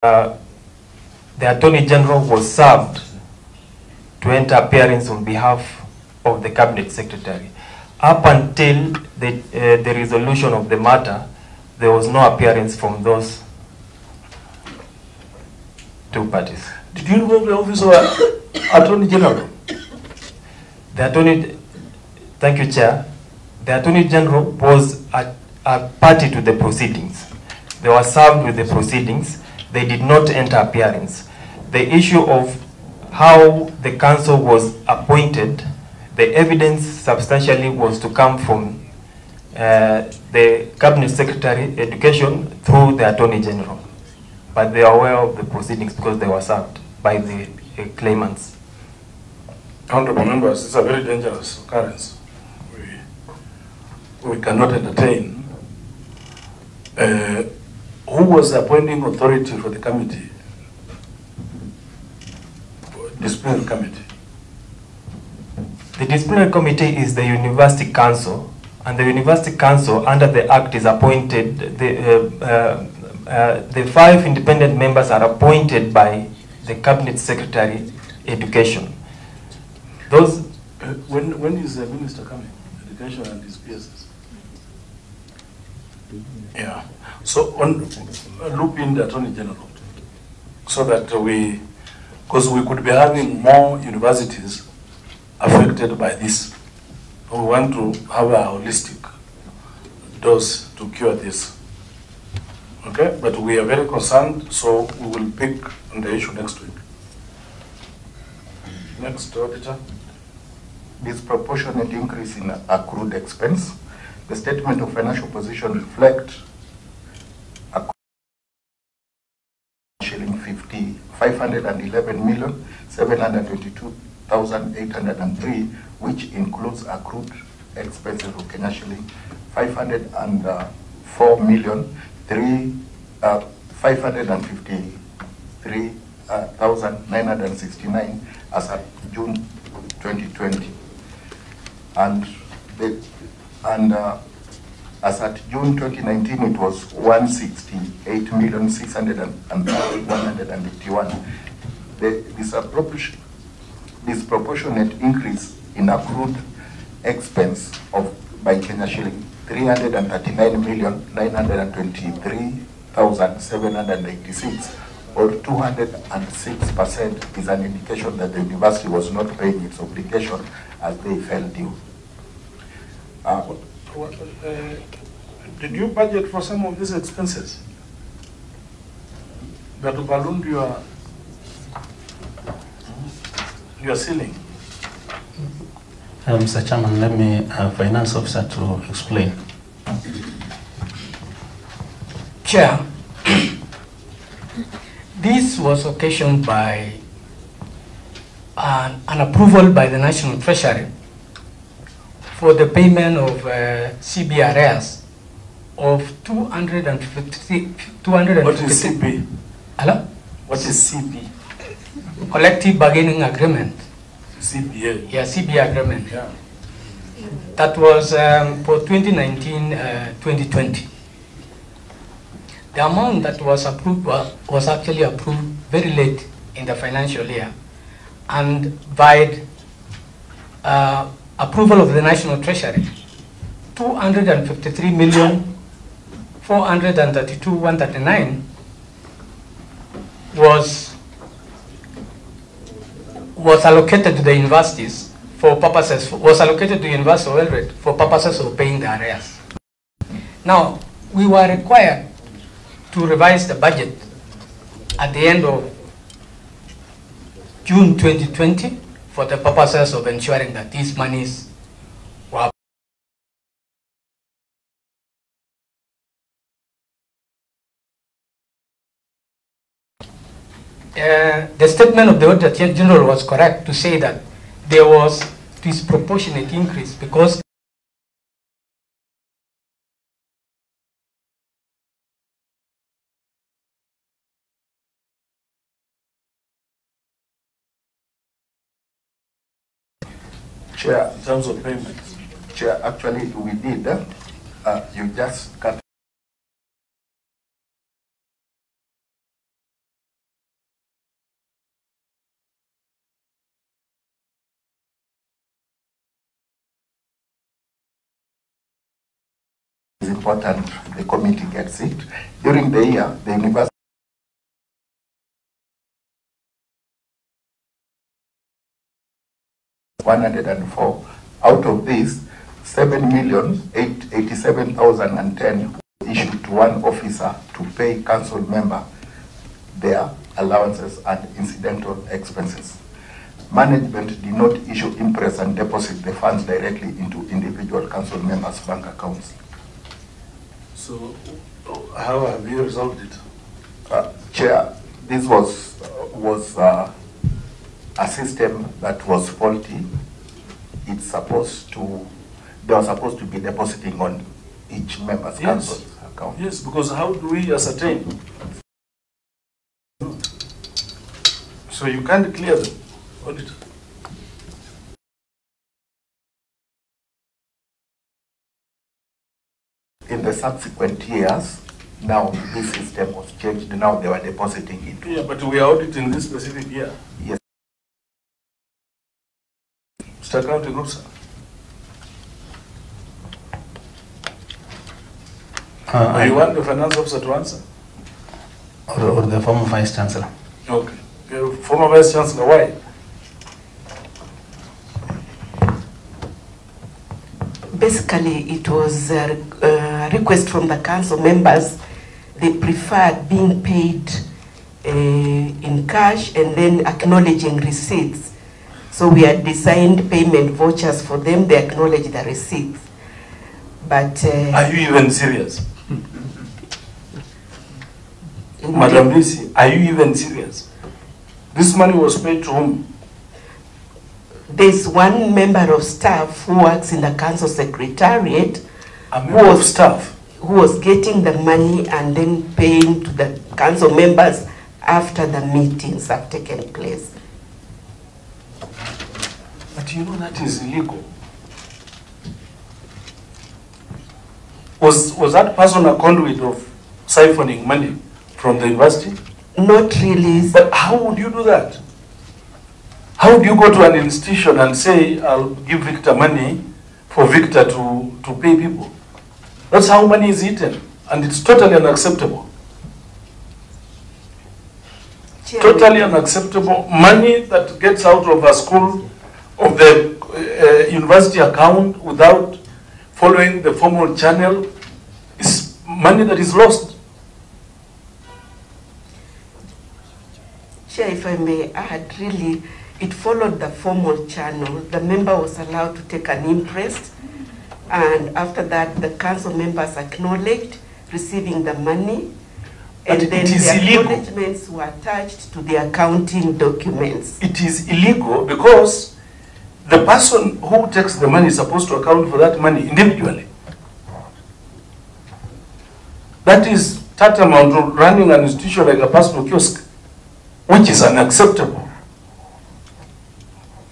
the Attorney General was served to enter appearance on behalf of the Cabinet Secretary. Up until the resolution of the matter, there was no appearance from those two parties. Did you involve the Office of Attorney General? Thank you, Chair. The Attorney General was a party to the proceedings. They were served with the proceedings. They did not enter appearance. The issue of how the council was appointed, the evidence substantially was to come from the Cabinet Secretary Education through the Attorney General. But they are aware of the proceedings because they were served by the claimants. Honorable members, it's a very dangerous occurrence. We cannot entertain. Who was the appointing authority for the committee? Disciplinary committee. The disciplinary committee is the University Council, and the University Council, under the Act, is appointed. The 5 independent members are appointed by the Cabinet Secretary Education. Those. When is the minister coming? Education and his PSS. Yeah. So loop in the Attorney General, so that because we could be having more universities affected by this. We want to have a holistic dose to cure this. Okay, but we are very concerned, so we will pick on the issue next week. Next, auditor. Disproportionate increase in accrued expense. The statement of financial position reflects shilling 511,722,803, which includes accrued expenses of Kenya shilling 504,553,969 as at June 2020, and as at June 2019, it was 168,630,181. The disproportionate increase in accrued expense by Kenya shilling 339,923,786, or 206%, is an indication that the university was not paying its obligation as they fell due. Did you budget for some of these expenses that ballooned your ceiling? Mr. Chairman, let me finance officer to explain. Chair, this was occasioned by an approval by the National Treasury for the payment of CBRS of 250. What is CB? Hello? What is CB? Collective bargaining agreement. CBA. Yeah, CBA agreement. Yeah. That was for 2019-2020. The amount that was approved was actually approved very late in the financial year, and by approval of the National Treasury, 253,432,139 was allocated to the universities for purposes of Eldoret for purposes of paying the arrears. Now, we were required to revise the budget at the end of June 2020 for the purposes of ensuring that these monies were the statement of the Auditor General was correct to say that there was disproportionate increase because Chair, in terms of payments. Chair, actually we did. You just cut important the committee gets it. During the year, the university 104. Out of this, 7,887,010 issued to one officer to pay council member their allowances and incidental expenses. Management did not issue impress and deposit the funds directly into individual council members' bank accounts. So, how have you resolved it? Chair, this was a system that was faulty. It's supposed to, they were supposed to be depositing on each member's council account. Yes, because how do we ascertain? So you can't clear them, auditor. In the subsequent years, now this system was changed. Now they were depositing it. Yeah, but we are auditing this specific year. Yes. Mr. County Group, sir. You want the finance officer to answer? Or the former vice chancellor. Okay. Former vice chancellor, why? Basically, it was a request from the council members. They preferred being paid in cash and then acknowledging receipts. So we had designed payment vouchers for them. They acknowledge the receipts. But are you even serious? Madam Bisi, are you even serious? This money was paid to whom? There's one member of staff who works in the council secretariat. A member of staff? Who was getting the money and then paying to the council members after the meetings have taken place. But you know that is illegal. Was that person a conduit of siphoning money from the university? Not really. But how would you do that? How do you go to an institution and say, I'll give Victor money for Victor to pay people? That's how money is eaten, and it's totally unacceptable. Totally unacceptable. Money that gets out of a school, of the university account without following the formal channel is money that is lost. Chair, if I may add, really, it followed the formal channel. The member was allowed to take an interest, and after that, the council members acknowledged receiving the money, and then the acknowledgements were attached to the accounting documents. It is illegal because the person who takes the money is supposed to account for that money individually. That is tantamount to running an institution like a personal kiosk, which is unacceptable.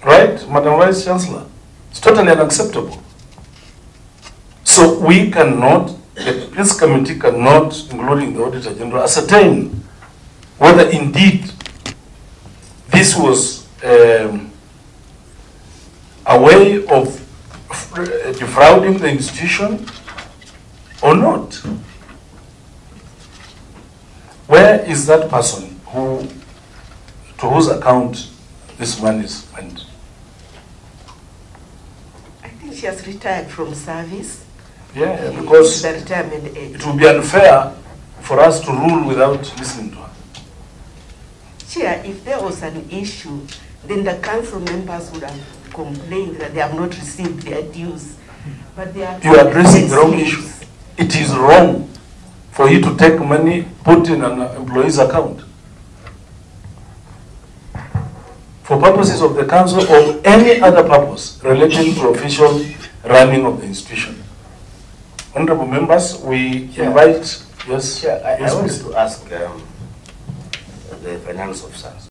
Right, Madam Vice Chancellor? It's totally unacceptable. So we cannot, this committee cannot, including the Auditor General, ascertain whether indeed this was a way of defrauding the institution or not. Where is that person to whose account this money is went? I think she has retired from service. Yeah, because the retirement age. It would be unfair for us to rule without listening to her. Chair, if there was an issue, then the council members would have complained that they have not received their dues. But they are. You are addressing the wrong issue. It is wrong for you to take money, put in an employee's account for purposes of the council or any other purpose relating to official running of the institution. Honorable members, we invite, yes. Chair, I yes, wanted please. to ask the finance officers.